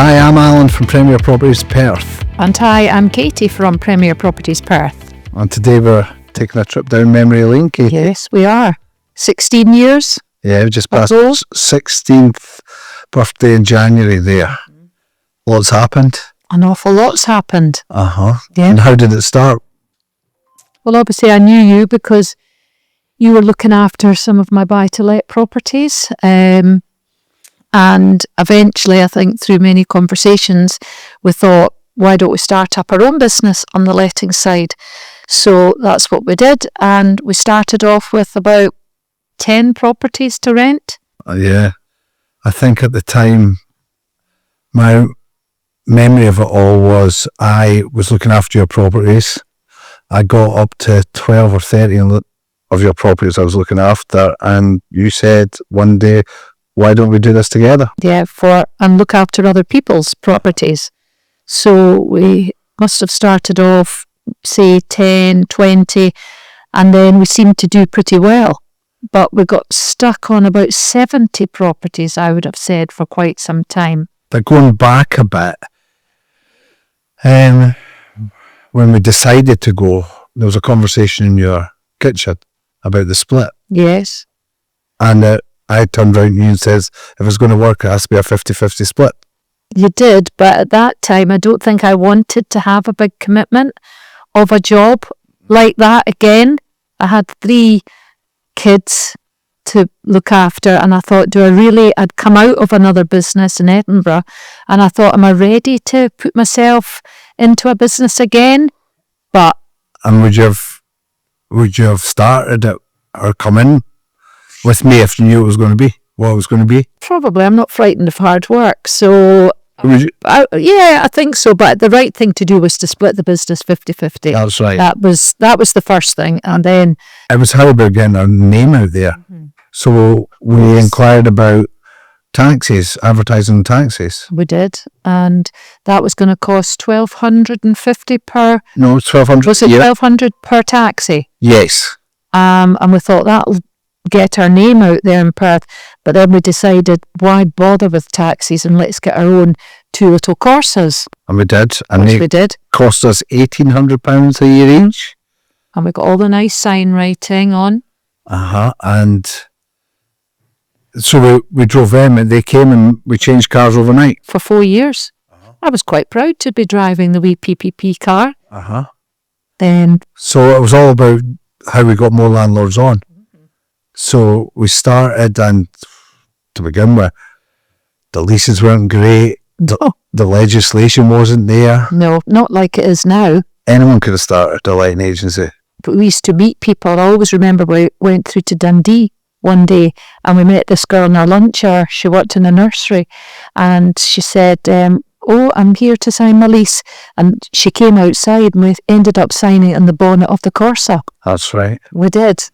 Hi, I'm Alan from Premier Properties Perth. And hi, I'm Katie from Premier Properties Perth. And today we're taking a trip down memory lane, Katie. Yes, we are. 16 years. Yeah, we just passed 16th birthday in January there. What's happened? An awful lot's happened. Uh-huh. Yeah. And how did it start? Well, obviously I knew you because you were looking after some of my buy-to-let properties. And eventually, I think through many conversations, we thought, why don't we start up our own business on the letting side? So that's what we did. And we started off with about 10 properties to rent. Yeah. I think at the time, my memory of it all was I was looking after your properties. I got up to 12 or 13 of your properties I was looking after. And you said one day, why don't we do this together? Yeah, and look after other people's properties. So we must have started off, say, 10, 20, and then we seemed to do pretty well. But we got stuck on about 70 properties, I would have said, for quite some time. But going back a bit, when we decided to go, there was a conversation in your kitchen about the split. Yes. And I turned around to you and says, if it's going to work, it has to be a 50-50 split. You did, but at that time, I don't think I wanted to have a big commitment of a job like that again. I had 3 kids to look after, and I thought, I'd come out of another business in Edinburgh, and I thought, am I ready to put myself into a business again? And would you have started it or come in with me if you knew what it was going to be? Probably. I'm not frightened of hard work, so I think so. But the right thing to do was to split the business 50-50. That's right. That was the first thing, and then it was how about getting our name out there. Mm-hmm. So we inquired about taxis, advertising taxis. We did, and that was going to cost $1,250 per. No, $1,200. Was it $1,200 per taxi? Yes. And we thought that'll get our name out there in Perth, but then we decided, why bother with taxis, and let's get our own 2 little Corsas. And we did, and we did. Cost us £1,800 a year each. And we got all the nice sign writing on. And so we drove them, and they came, and we changed cars overnight. For 4 years. I was quite proud to be driving the wee PPP car. Then. So it was all about how we got more landlords on. So we started, and to begin with, the leases weren't great. The legislation wasn't there. No, not like it is now. Anyone could have started a letting agency. But we used to meet people. I always remember we went through to Dundee one day, and we met this girl in our lunch hour. She worked in a nursery, and she said, I'm here to sign my lease. And she came outside, and we ended up signing on the bonnet of the Corsa. That's right. We did.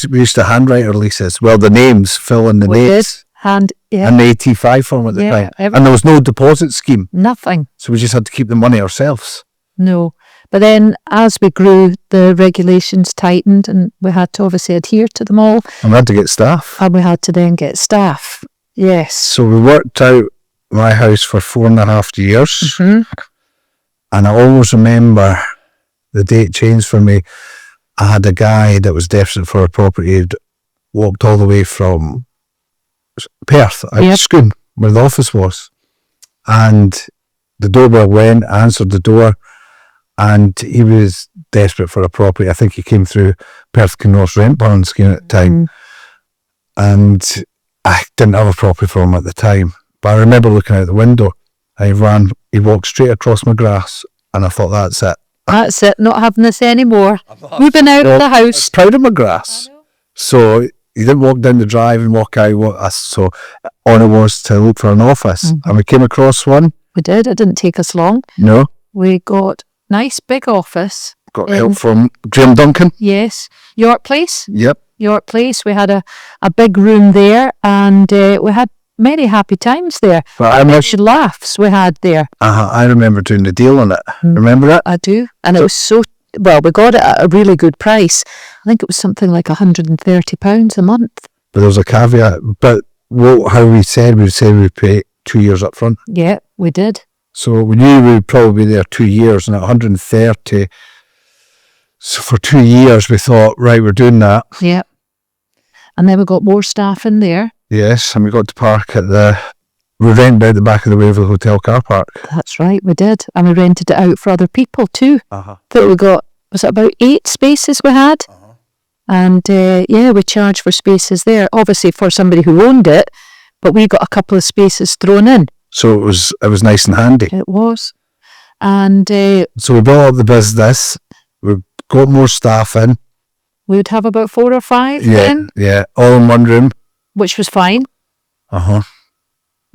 We used to handwrite our leases. Well, the names, fill in the names. And the AT5 form at the time. And there was no deposit scheme. Nothing. So we just had to keep the money ourselves. No. But then as we grew, the regulations tightened, and we had to obviously adhere to them all. And we had to get staff. And we had to then get staff. Yes. So we worked out my house for 4.5 years. Mm-hmm. And I always remember the day it changed for me. I had a guy that was desperate for a property. He'd walked all the way from Perth, out to Scone, where the office was. And the doorbell went, answered the door, and he was desperate for a property. I think he came through Perth North Rent Burn scheme at the time. And I didn't have a property for him at the time. But I remember looking out the window. He walked straight across my grass, and I thought, that's it. That's it, not having this anymore. Moving out of the house. I was proud of my grass. So he didn't walk down the drive and walk out. So on it was to look for an office. And we came across one. We did. It didn't take us long. No. We got nice big office. Got help from Graham Duncan. Yes. York Place. Yep. York Place. We had a big room there, and we had many happy times there. Laughs we had there. I remember doing the deal on it. Remember it? I do. And it was we got it at a really good price. I think it was something like £130 a month. But there was a caveat. But how we said we'd pay 2 years up front. Yeah, we did. So we knew we would probably be there 2 years, and at 130. So for 2 years we thought, right, we're doing that. Yeah. And then we got more staff in there. Yes, and we got to park we rented out the back of the Waverley Hotel car park. That's right, we did. And we rented it out for other people too. Uh-huh. That we got, was it about 8 spaces we had? Uh-huh. And we charged for spaces there, obviously for somebody who owned it, but we got a couple of spaces thrown in. So it was nice and handy. It was. And so we built up the business, we got more staff in. we would have about 4 or 5 then, Yeah, all in one room. which was fine. Uh-huh.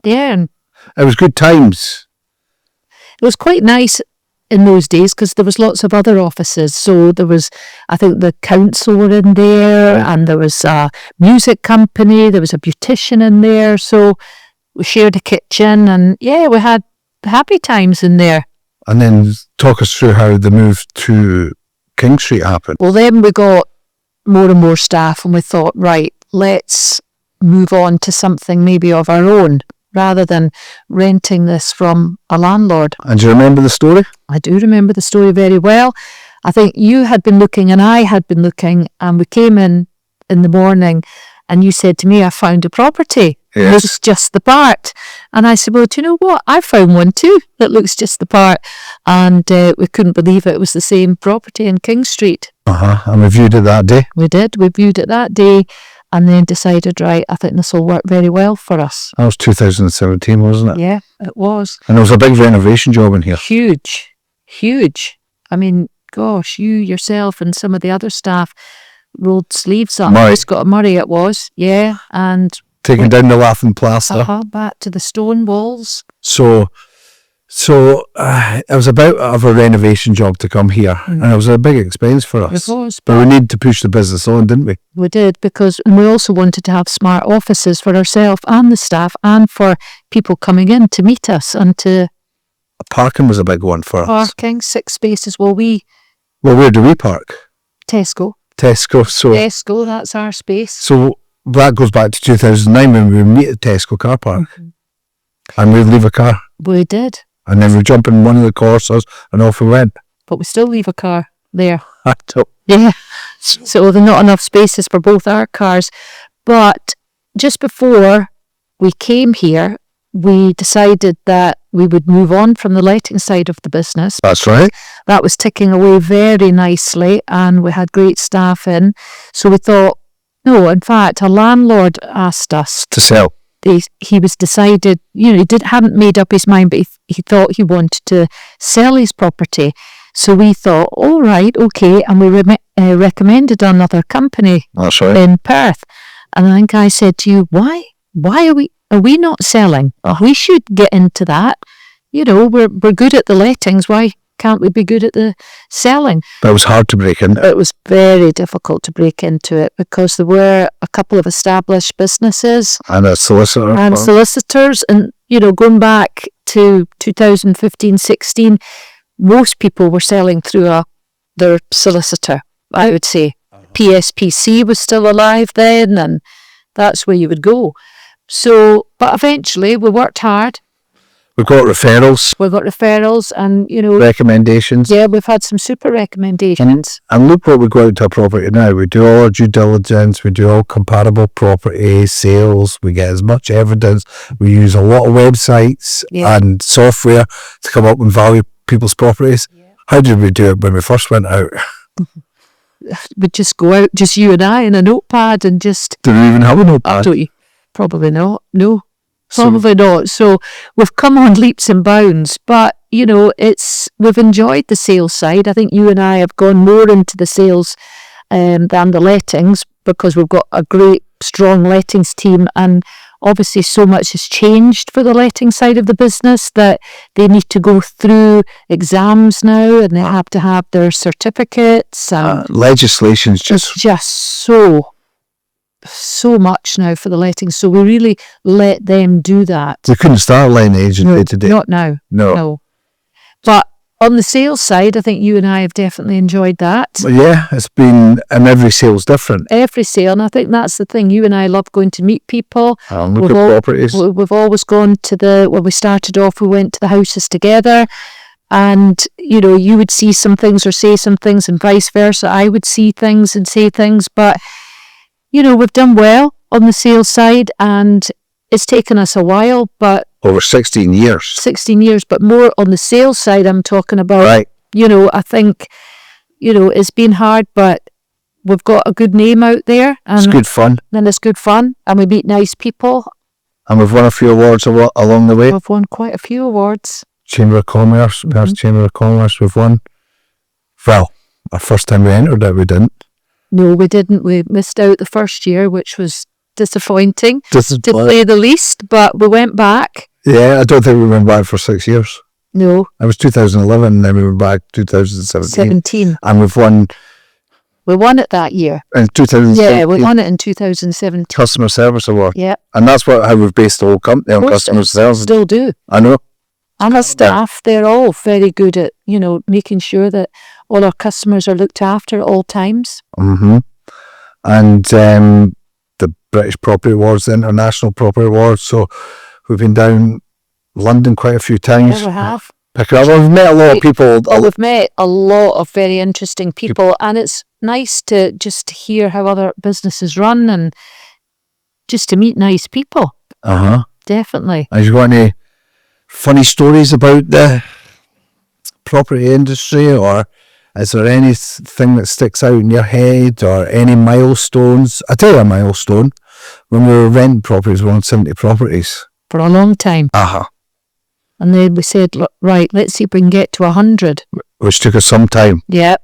Yeah, and It was good times. it was quite nice in those days because there was lots of other offices. So there was, I think the council were in there, and there was a music company, there was a beautician in there. So we shared a kitchen, and yeah, we had happy times in there. And then talk us through how the move to King Street happened. Well, then we got more and more staff, and we thought, right, let's move on to something maybe of our own rather than renting this from a landlord. And do you remember the story? I do remember the story very well. I think you had been looking and I had been looking, and we came in the morning and you said to me, I found a property. Yes. Looks just the part. And I said, well, do you know what? I found one too that looks just the part. And we couldn't believe it was the same property in King Street. Uh-huh. And we viewed it that day. We did. We viewed it that day and then decided, right, I think this will work very well for us. That was 2017, wasn't it? Yeah, it was. And there was a big renovation job in here. Huge. I mean, gosh, you yourself and some of the other staff rolled sleeves up. Murray. Murray it was, yeah. And Taking down the laughing plaster. back to the stone walls. So it was about of a renovation job to come here, and it was a big expense for us. It was, But we needed to push the business on, didn't we? we did, because and we also wanted to have smart offices for ourselves and the staff and for people coming in to meet us and to Parking was a big one for us. parking, 6 spaces. Well, Well, where do we park? Tesco, Tesco. that's our space. So that goes back to 2009 when we would meet at Tesco car park, and we'd leave a car, We did, and then we'd jump in one of the Corsas, and off we went. but we still leave a car there. So Yeah. So there are not enough spaces for both our cars. But just before we came here, we decided that we would move on from the letting side of the business. that's right. That was ticking away very nicely and we had great staff in. So we thought, no, in fact, a landlord asked us. To sell. He was decided, hadn't made up his mind, but he thought he wanted to sell his property. So we thought, all right, okay, and we recommended another company That's right. in Perth. And I think I said to you, why are we not selling? We should get into that. We're good at the lettings. Why can't we be good at the selling? But it was hard to break in. It was very difficult to break into it because there were a couple of established businesses And a solicitor. and solicitors. And, going back to 2015-16, most people were selling through their solicitor, I would say. PSPC was still alive then, and that's where you would go. So, but eventually we worked hard. We've got referrals, We got referrals and, recommendations. yeah, we've had some super recommendations. And look what we go out to a property now. We do all our due diligence. We do all comparable property sales. We get as much evidence. We use a lot of websites Yeah. and software to come up and value people's properties. How did we do it when we first went out? We'd just go out, just you and I, in a notepad and just, Did we even have a notepad? don't you? Probably not. No, probably not. So we've come on leaps and bounds, but we've enjoyed the sales side. I think you and I have gone more into the sales than the lettings because we've got a great, strong lettings team, and obviously so much has changed for the letting side of the business that they need to go through exams now and they have to have their certificates and Legislation's it's just so much now for the lettings. So we really let them do that. We couldn't start a line agency today. Not now. No. No. But on the sales side, I think you and I have definitely enjoyed that. But yeah, it's been, and every sale's different. Every sale, and I think that's the thing. You and I love going to meet people. And look at properties. We've always gone to when we started off, we went to the houses together, and you would see some things or say some things, and vice versa. I would see things and say things, but we've done well on the sales side, and it's taken us a while, but Over 16 years. 16 years, but more on the sales side I'm talking about. Right. I think, it's been hard, but we've got a good name out there. And It's good fun. then it's good fun, and we meet nice people. And we've won a few awards along the way. We've won quite a few awards. Chamber of Commerce, Perth Chamber of Commerce, we've won. Well, our first time we entered it, we didn't. No, we didn't. We missed out the first year, which was disappointing, to say the least, but we went back. Yeah, I don't think we went back for 6 years. No. It was 2011, and then we went back 2017. 17. And we've won We won it that year. in 2017. Yeah, we won it in 2017. Customer Service Award. Yeah. And that's how we've based the whole company on customer service. Still do. I know. And our staff, they're all very good at, making sure that all our customers are looked after at all times. Mm-hmm. And the British Property Awards, the International Property Awards. So we've been down London quite a few times. Yeah, we have. Picking up. We've met a lot of people. We've met a lot of very interesting people, and it's nice to just hear how other businesses run and just to meet nice people. Uh-huh. Definitely. Have you got any funny stories about the property industry, or is there anything that sticks out in your head, or any milestones? I'll tell you a milestone. When we were renting properties, we owned 70 properties. For a long time. Uh-huh. And then we said, "Look, right, let's see if we can get to 100. Which took us some time. Yeah.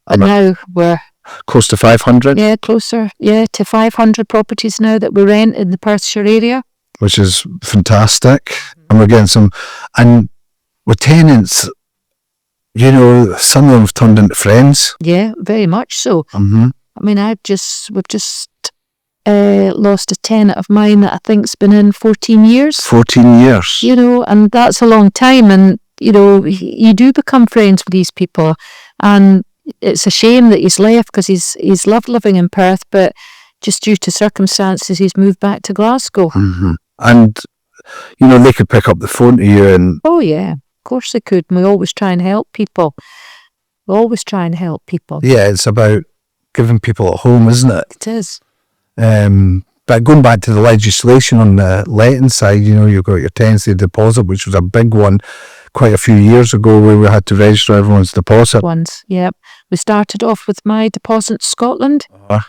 But now we're Close to 500. closer, to 500 properties now that we rent in the Perthshire area. Which is fantastic. And we're getting some, and with tenants, some of them have turned into friends. Yeah, very much so. Mm-hmm. I mean, we've just lost a tenant of mine that I think's been in 14 years. 14 years. And that's a long time. And, you do become friends with these people. And it's a shame that he's left, because he's loved living in Perth, but just due to circumstances, he's moved back to Glasgow. Mm-hmm. And, they could pick up the phone to you and... Oh, yeah. Of course they could. And we always try and help people. Yeah, it's about giving people a home, isn't it? It is. But going back to the legislation on the letting side, you've got your tenancy deposit, which was a big one quite a few years ago, where we had to register everyone's deposit. Yep. We started off with My Deposit Scotland,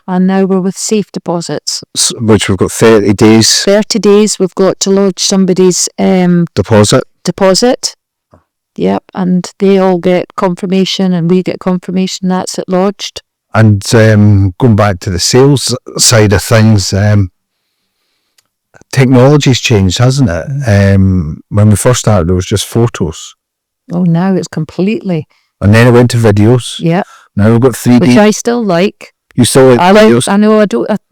and now we're with Safe Deposits. Which we've got 30 days. 30 days we've got to lodge somebody's deposit. Yep, and they all get confirmation, and we get confirmation that's it lodged. And going back to the sales side of things, technology's changed, hasn't it? When we first started, there was just photos. Oh, now it's completely. And then it went to videos. Yeah. Now we've got 3D. Which I still like. You still like videos? I know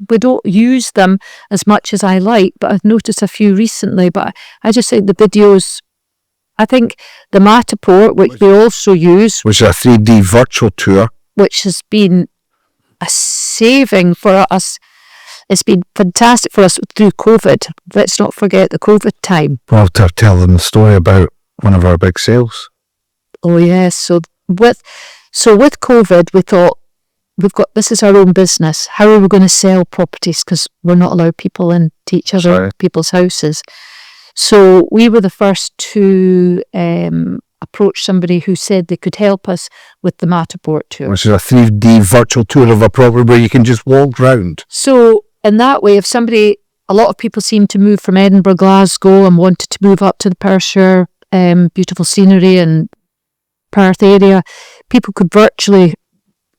we don't use them as much as I like, but I've noticed a few recently. But I just think the videos, I think the Matterport, which we also use. Which is a 3D virtual tour. Which has been a saving for us. It's been fantastic for us through COVID. Let's not forget the COVID time. Well, to tell them the story about one of our big sales. Oh yes. So with COVID, we thought, this is our own business. How are we going to sell properties? Because we're not allowed people into each other, people's houses. So we were the first to approach somebody who said they could help us with the Matterport tour. Which is a 3D virtual tour of a property where you can just walk round. So in that way, a lot of people seem to move from Edinburgh, Glasgow, and wanted to move up to the Perthshire, beautiful scenery and Perth area. People could virtually,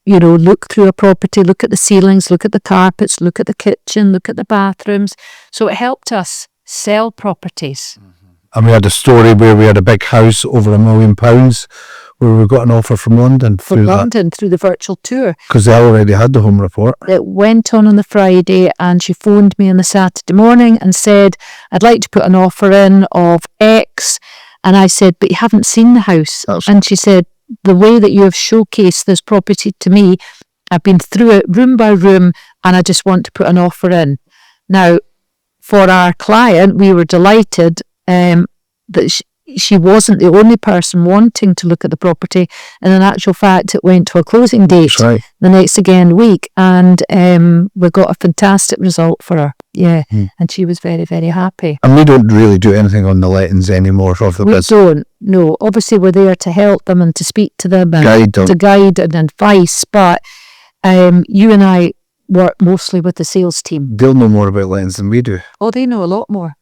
look through a property, look at the ceilings, look at the carpets, look at the kitchen, look at the bathrooms. So it helped us sell properties. And we had a story where we had a big house over £1 million where we got an offer from London. Through the virtual tour. Because they already had the home report. It went on the Friday, and she phoned me on the Saturday morning and said, I'd like to put an offer in of X. And I said, but you haven't seen the house. And she said, the way that you have showcased this property to me, I've been through it room by room, and I just want to put an offer in. Now, for our client, we were delighted that she wasn't the only person wanting to look at the property, and in actual fact it went to a closing date the next again week, and we got a fantastic result for her, and she was very, very happy. And we don't really do anything on the lettings anymore of the business. We don't, no. Obviously we're there to help them and to speak to them and to guide and advice, but you and I work mostly with the sales team. They'll know more about lettings than we do. Oh, they know a lot more,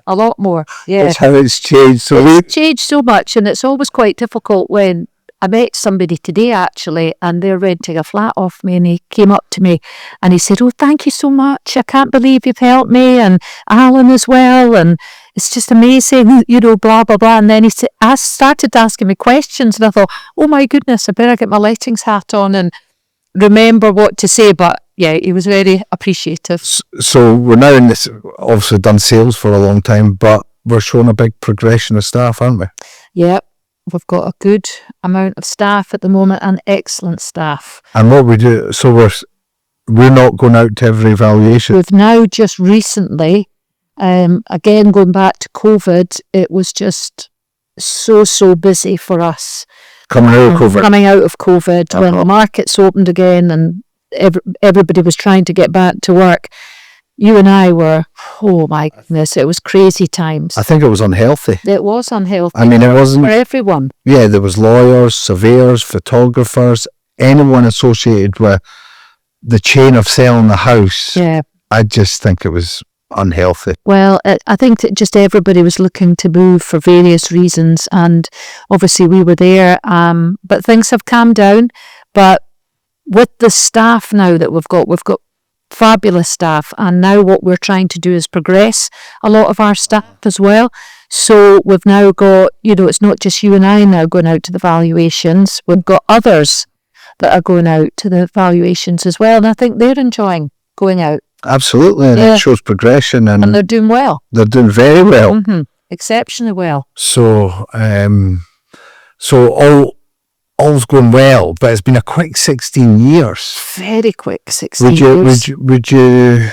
a lot more, That's how it's changed. So it's changed so much, and it's always quite difficult. When I met somebody today, actually, and they're renting a flat off me, and he came up to me and he said, oh, thank you so much. I can't believe you've helped me, and Alan as well, and it's just amazing, blah, blah, blah. And then he started asking me questions, and I thought, oh my goodness, I better get my lettings hat on and remember what to say. But he was very appreciative. So we're now in this, obviously done sales for a long time, but we're showing a big progression of staff, aren't we? Yep, we've got a good amount of staff at the moment, and excellent staff. And what we do, so we're not going out to every valuation. We've now just recently, again going back to COVID, it was just so busy for us. Coming out of COVID, when the markets opened again and everybody was trying to get back to work. You and I were, oh my goodness, it was crazy times. I think it was unhealthy. It was unhealthy. I mean, it wasn't for everyone. Yeah, there was lawyers, surveyors, photographers, anyone associated with the chain of selling the house. Yeah. I just think it was unhealthy. Well, I think that just everybody was looking to move for various reasons, and obviously we were there, but things have calmed down. But with the staff now that we've got fabulous staff, and now what we're trying to do is progress a lot of our staff as well. So we've now got, it's not just you and I now going out to the valuations, we've got others that are going out to the valuations as well, and I think they're enjoying going out. Absolutely, and it shows progression, and they're doing well. They're doing very well. Mm-hmm. Exceptionally well. So, all's going well, but it's been a quick 16 years. Very quick 16 years. Would you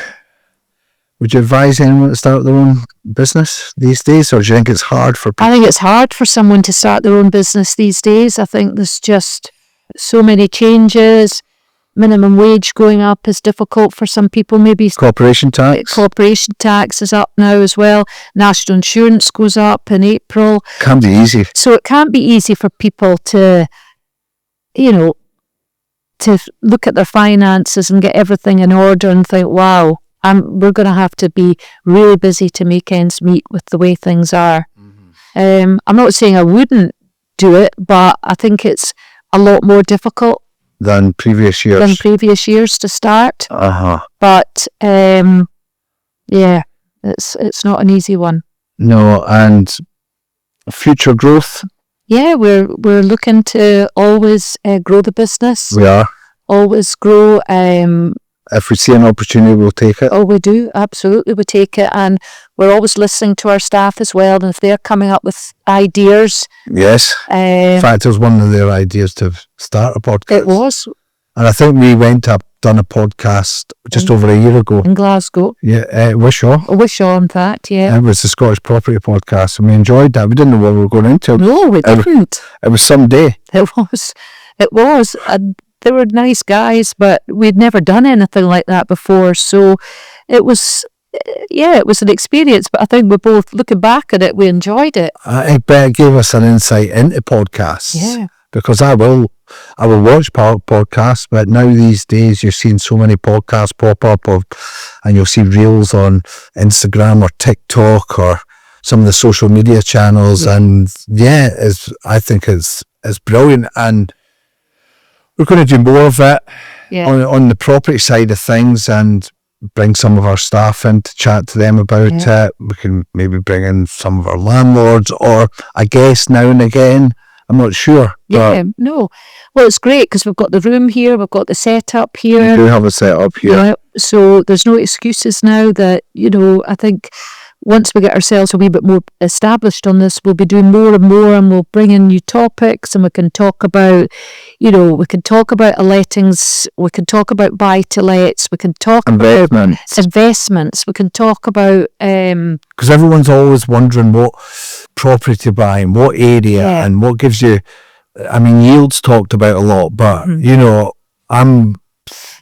advise anyone to start their own business these days, or do you think it's hard for people? I think it's hard for someone to start their own business these days. I think there's just so many changes. Minimum wage going up is difficult for some people. Maybe corporation tax is up now as well. National insurance goes up in April. Can't be easy. So it can't be easy for people to, to look at their finances and get everything in order and think, wow, we're going to have to be really busy to make ends meet with the way things are. Mm-hmm. I'm not saying I wouldn't do it, but I think it's a lot more difficult than previous years to start. But it's not an easy one. No, and future growth. Yeah, we're looking to always grow the business. We are always grow. If we see an opportunity, we'll take it. Oh, we do, absolutely, we take it, and we're always listening to our staff as well. And if they're coming up with ideas, yes. In fact, it was one of their ideas to start a podcast. It was, and I think we done a podcast just over a year ago in Glasgow. Yeah, Wishaw. In fact, yeah. It was the Scottish Property Podcast, and we enjoyed that. We didn't know what we were going into. No, we didn't. It was some day. It was, and they were nice guys, but we'd never done anything like that before. So it was, it was an experience. But I think we're both looking back at it, we enjoyed it. I bet it gave us an insight into podcasts. Yeah. Because I will watch podcasts, but now these days you're seeing so many podcasts pop up, and you'll see reels on Instagram or TikTok or some of the social media channels, and I think it's brilliant, and we're going to do more of it on the property side of things, and bring some of our staff in to chat to them about it. We can maybe bring in some of our landlords or a guest now and again. I'm not sure. No. Well, it's great because we've got the room here, we've got the setup here. We do have a setup here. Yeah, so there's no excuses now that, I think once we get ourselves a wee bit more established on this, we'll be doing more and more, and we'll bring in new topics, and we can talk about, we can talk about lettings, we can talk about buy-to-lets, we can talk about investments, we can talk about... Because everyone's always wondering what property to buy and what area and what gives you... I mean, yields talked about a lot, but,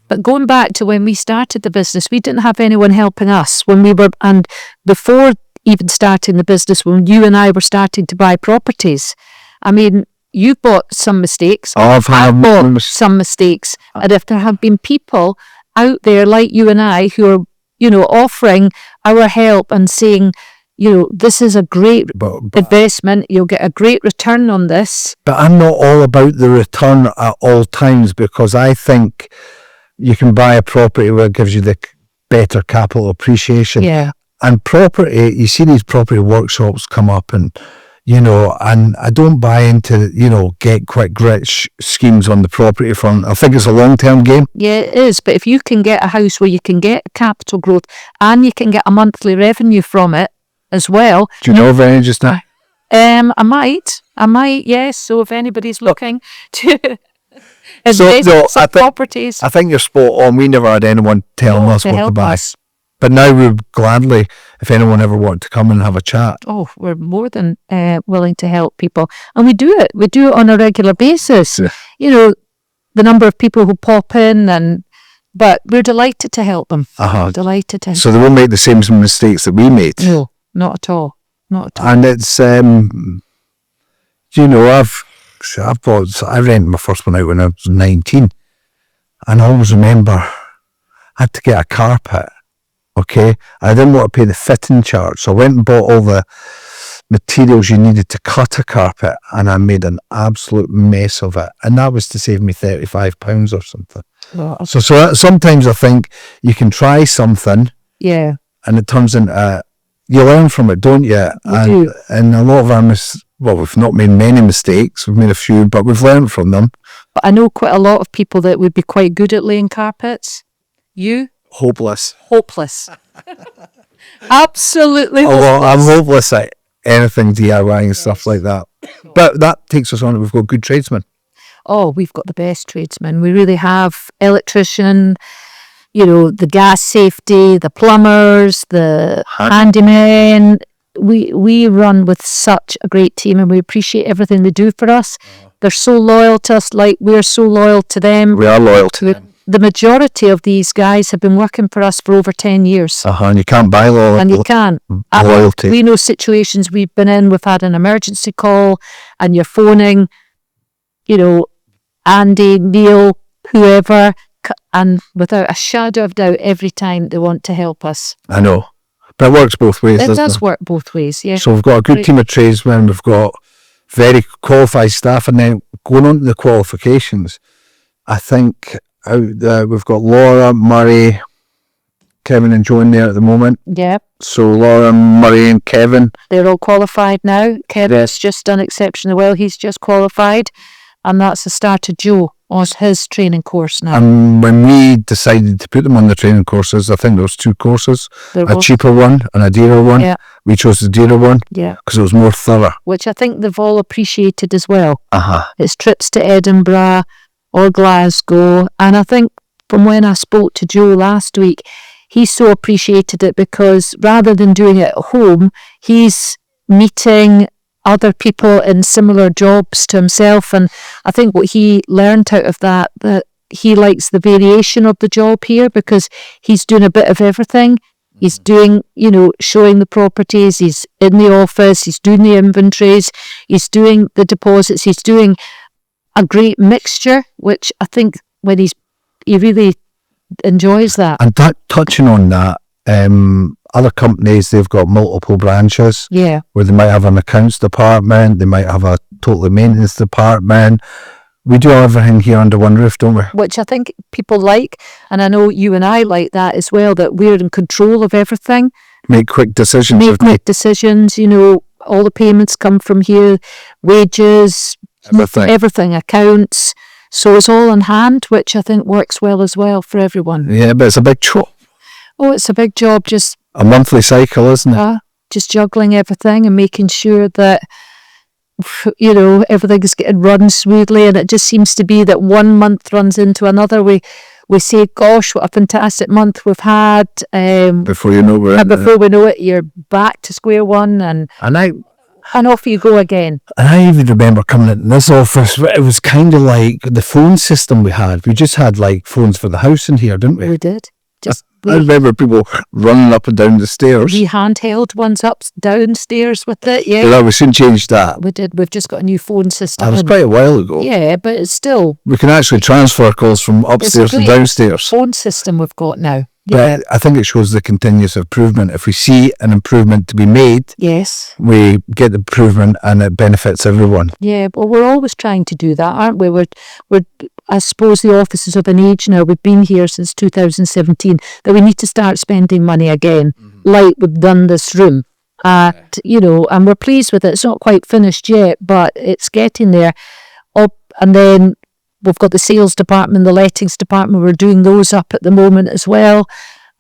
But going back to when we started the business, we didn't have anyone helping us when we were, and before even starting the business, when you and I were starting to buy properties, I mean, you've bought some mistakes. I've bought some mistakes. And if there have been people out there like you and I who are, offering our help and saying, this is a great investment, you'll get a great return on this. But I'm not all about the return at all times, because I think you can buy a property where it gives you the better capital appreciation. Yeah. And property, you see these property workshops come up and, and I don't buy into, get quick rich schemes on the property front. I think it's a long-term game. Yeah, it is. But if you can get a house where you can get capital growth and you can get a monthly revenue from it as well. Do you know of any just now? I might, yes. So if anybody's looking to... properties. I think you're spot on. We never had anyone telling us what to buy. Us. But now we'd gladly, if anyone ever wanted to come and have a chat. Oh, we're more than willing to help people. And we do it. We do it on a regular basis. Yeah. The number of people who pop in, but we're delighted to help them. Delighted to help. So they won't make the same mistakes that we made. No, not at all. Not at all. And it's, I rented my first one out when I was 19, and I always remember I had to get a carpet, okay? I didn't want to pay the fitting charge, so I went and bought all the materials you needed to cut a carpet, and I made an absolute mess of it, and that was to save me £35 or something. Well, so sometimes I think you can try something, and it turns into, you learn from it, don't you? Do. And a lot of our we've not made many mistakes. We've made a few, but we've learned from them. But I know quite a lot of people that would be quite good at laying carpets. You? Hopeless. Absolutely hopeless. Well, I'm hopeless at anything DIY and stuff like that. But that takes us on. We've got good tradesmen. Oh, we've got the best tradesmen. We really have. Electrician, the gas safety, the plumbers, the handymen. We run with such a great team, and we appreciate everything they do for us. They're so loyal to us, like we're so loyal to them. We are loyal to them. The majority of these guys have been working for us for over 10 years. And you can't buy loyalty. And you can't. Loyalty. We know situations we've been in, we've had an emergency call, and you're phoning, Andy, Neil, whoever, and without a shadow of doubt, every time they want to help us. I know. But it works both ways, It doesn't does it? work both ways, yeah. So we've got a good team of tradesmen, we've got very qualified staff, and then going on to the qualifications, I think we've got Laura, Murray, Kevin and Joan there at the moment. Yeah. So Laura, Murray and Kevin. They're all qualified now. Kevin's just done exceptionally well. He's just qualified. And that's the start of Joe on his training course now. And when we decided to put them on the training courses, I think there was two courses, a cheaper one and a dearer one. Yeah. We chose the dearer one because it was more thorough. Which I think they've all appreciated as well. It's trips to Edinburgh or Glasgow. And I think from when I spoke to Joe last week, he so appreciated it because rather than doing it at home, he's meeting other people in similar jobs to himself. And I think what he learned out of that he likes the variation of the job here because he's doing a bit of everything. He's doing, showing the properties, he's in the office, he's doing the inventories, he's doing the deposits, he's doing a great mixture, which I think when he really enjoys that. And touching on that, other companies, they've got multiple branches. Yeah. Where they might have an accounts department, they might have a total maintenance department. We do everything here under one roof, don't we? Which I think people like, and I know you and I like that as well, that we're in control of everything. Make quick decisions. Make quick decisions, all the payments come from here, wages, everything, accounts. So it's all in hand, which I think works well as well for everyone. Yeah, but it's a big job. Oh, it's a big job, just... A monthly cycle, isn't it? just juggling everything and making sure that, everything's getting run smoothly. And it just seems to be that one month runs into another. We say, gosh, what a fantastic month we've had. Before you know it. Before we know it, you're back to square one and off you go again. And I even remember coming in this office, it was kind of like the phone system we had. We just had like phones for the house in here, didn't we? We did. I remember people running up and down the stairs. We handheld ones up, downstairs with it, yeah. Yeah, we soon changed that. We did. We've just got a new phone system. That was quite a while ago. Yeah, but it's still... We can actually transfer calls from upstairs to downstairs. Phone system we've got now. But I think it shows the continuous improvement. If we see an improvement to be made, yes, we get the improvement and it benefits everyone. Yeah, well, we're always trying to do that, aren't we? We're I suppose the office is of an age now, we've been here since 2017, that we need to start spending money again, like we've done this room. And we're pleased with it. It's not quite finished yet, but it's getting there. And then we've got the sales department, the lettings department. We're doing those up at the moment as well.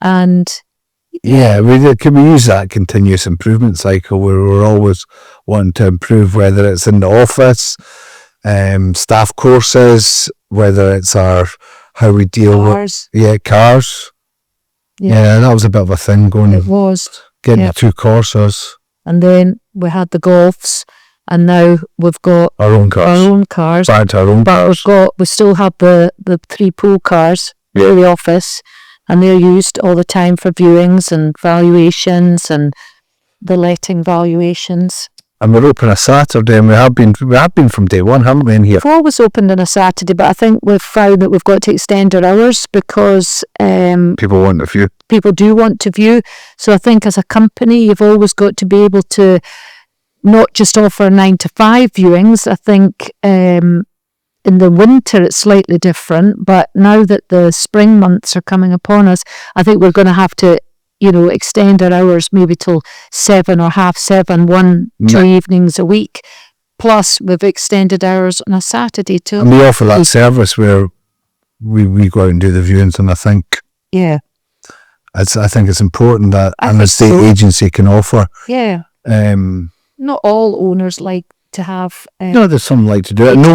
And can we use that continuous improvement cycle where we're always wanting to improve, whether it's in the office, staff courses, whether it's how we deal cars. with cars. Yeah, that was a bit of a thing going. It was getting the 2 courses, and then we had the golfs. And now we've got our own cars. Back to our own cars. We still have the 3 pool cars in the office, and they're used all the time for viewings and valuations and the letting valuations. And we're open a Saturday, and we have been from day one, haven't we, in here? We've always opened on a Saturday, but I think we've found that we've got to extend our hours because people want to view. People do want to view. So I think as a company, you've always got to be able to not just offer 9 to 5 viewings. I think in the winter it's slightly different, but now that the spring months are coming upon us, I think we're going to have to, extend our hours maybe till 7 or 7:30, 2 evenings a week. Plus we've extended hours on a Saturday too. And we offer that service where we go out and do the viewings, and I think I think it's important that an estate agency can offer. Yeah. Not all owners like to have. No, there's some like to do it. No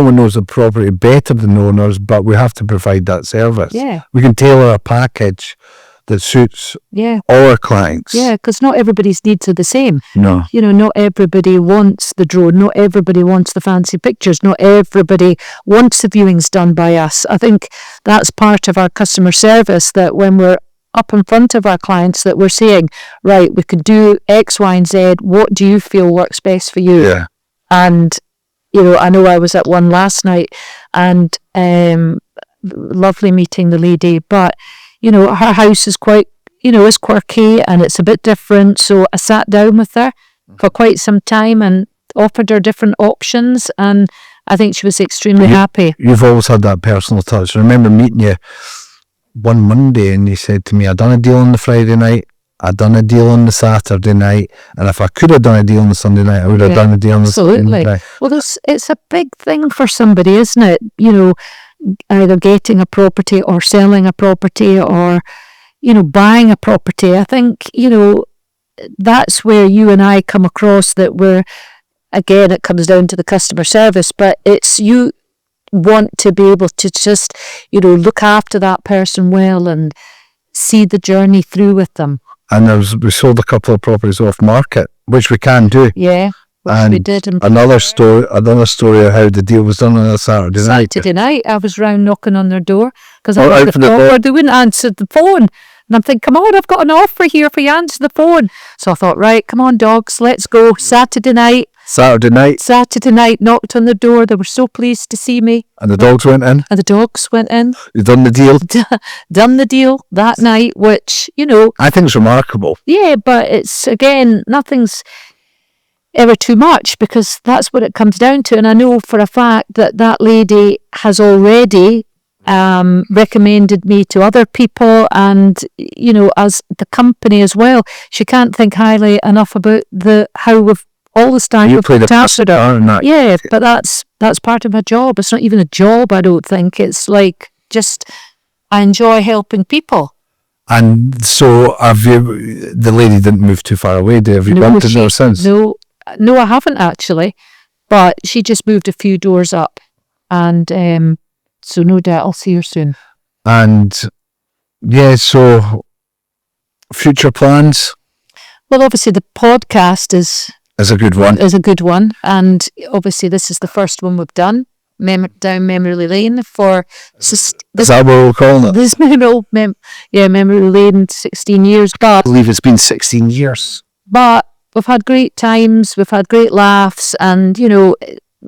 one knows the property better than owners, but we have to provide that service. Yeah. We can tailor a package that suits all our clients. Yeah, because not everybody's needs are the same. No. Not everybody wants the drone. Not everybody wants the fancy pictures. Not everybody wants the viewings done by us. I think that's part of our customer service, that when we're up in front of our clients, that we're saying, right, we could do X, Y, and Z. What do you feel works best for you? Yeah. And, I know I was at one last night, and lovely meeting the lady, but, her house is quite, is quirky and it's a bit different. So I sat down with her for quite some time and offered her different options, and I think she was extremely happy. You've always had that personal touch. I remember meeting you one Monday and you said to me, I done a deal on the Friday night, I done a deal on the Saturday night, and if I could have done a deal on the Sunday night, I would have done a deal on the Sunday night. Well, it's a big thing for somebody, isn't it? Either getting a property or selling a property or, buying a property. I think, that's where you and I come across that we're, again, it comes down to the customer service, but it's you want to be able to just, look after that person well and see the journey through with them. And we sold a couple of properties off market, which we can do. Yeah, which we did. Another story of how the deal was done on a Saturday night. Saturday night, I was round knocking on their door because I was they wouldn't answer the phone. And I'm thinking, come on, I've got an offer here for you, answer the phone. So I thought, right, come on, dogs, let's go. Saturday night, knocked on the door. They were so pleased to see me. And the dogs went in? You done the deal? Done the deal that night, which, I think it's remarkable. Yeah, but it's, again, nothing's ever too much, because that's what it comes down to. And I know for a fact that lady has already recommended me to other people, and as the company as well. She can't think highly enough about how we've all the staff you played a part in that. Yeah, but that's part of my job. It's not even a job, I don't think. It's like just I enjoy helping people. And so have you, the lady didn't move too far away, have you bumped into her since? No, I haven't actually, but she just moved a few doors up, and so no doubt I'll see her soon. And yeah, so future plans? Well, obviously the podcast is a good one. Is a good one, and obviously this is the first one we've done, down memory lane for Is that what we're calling it? this memory lane, 16 years, I believe it's been 16 years. but we've had great times, we've had great laughs, and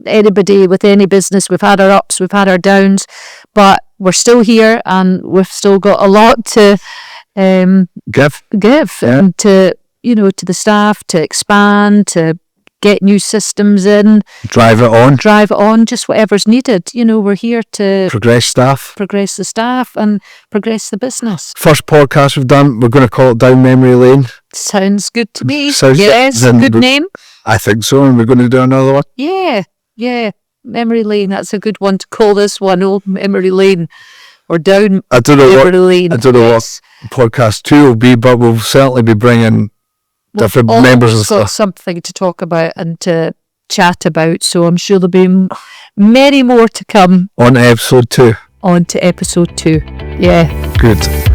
anybody with any business, we've had our ups, we've had our downs, but we're still here and we've still got a lot to Give. and to to the staff, to expand, to get new systems in, Drive it on. just whatever's needed. We're here to Progress the staff and progress the business. First podcast we've done, we're going to call it Down Memory Lane. Sounds good to me. Sounds Yes, good name. I think so, and we're going to do another one. Yeah. Memory Lane, that's a good one to call this one, Old Memory Lane. Or Down I don't know Memory Lane. I don't know what podcast 2 will be, but we'll certainly be bringing different members and got stuff. something to talk about and to chat about, so I'm sure there'll be many more to come On episode 2. on to episode 2. Yeah. Good.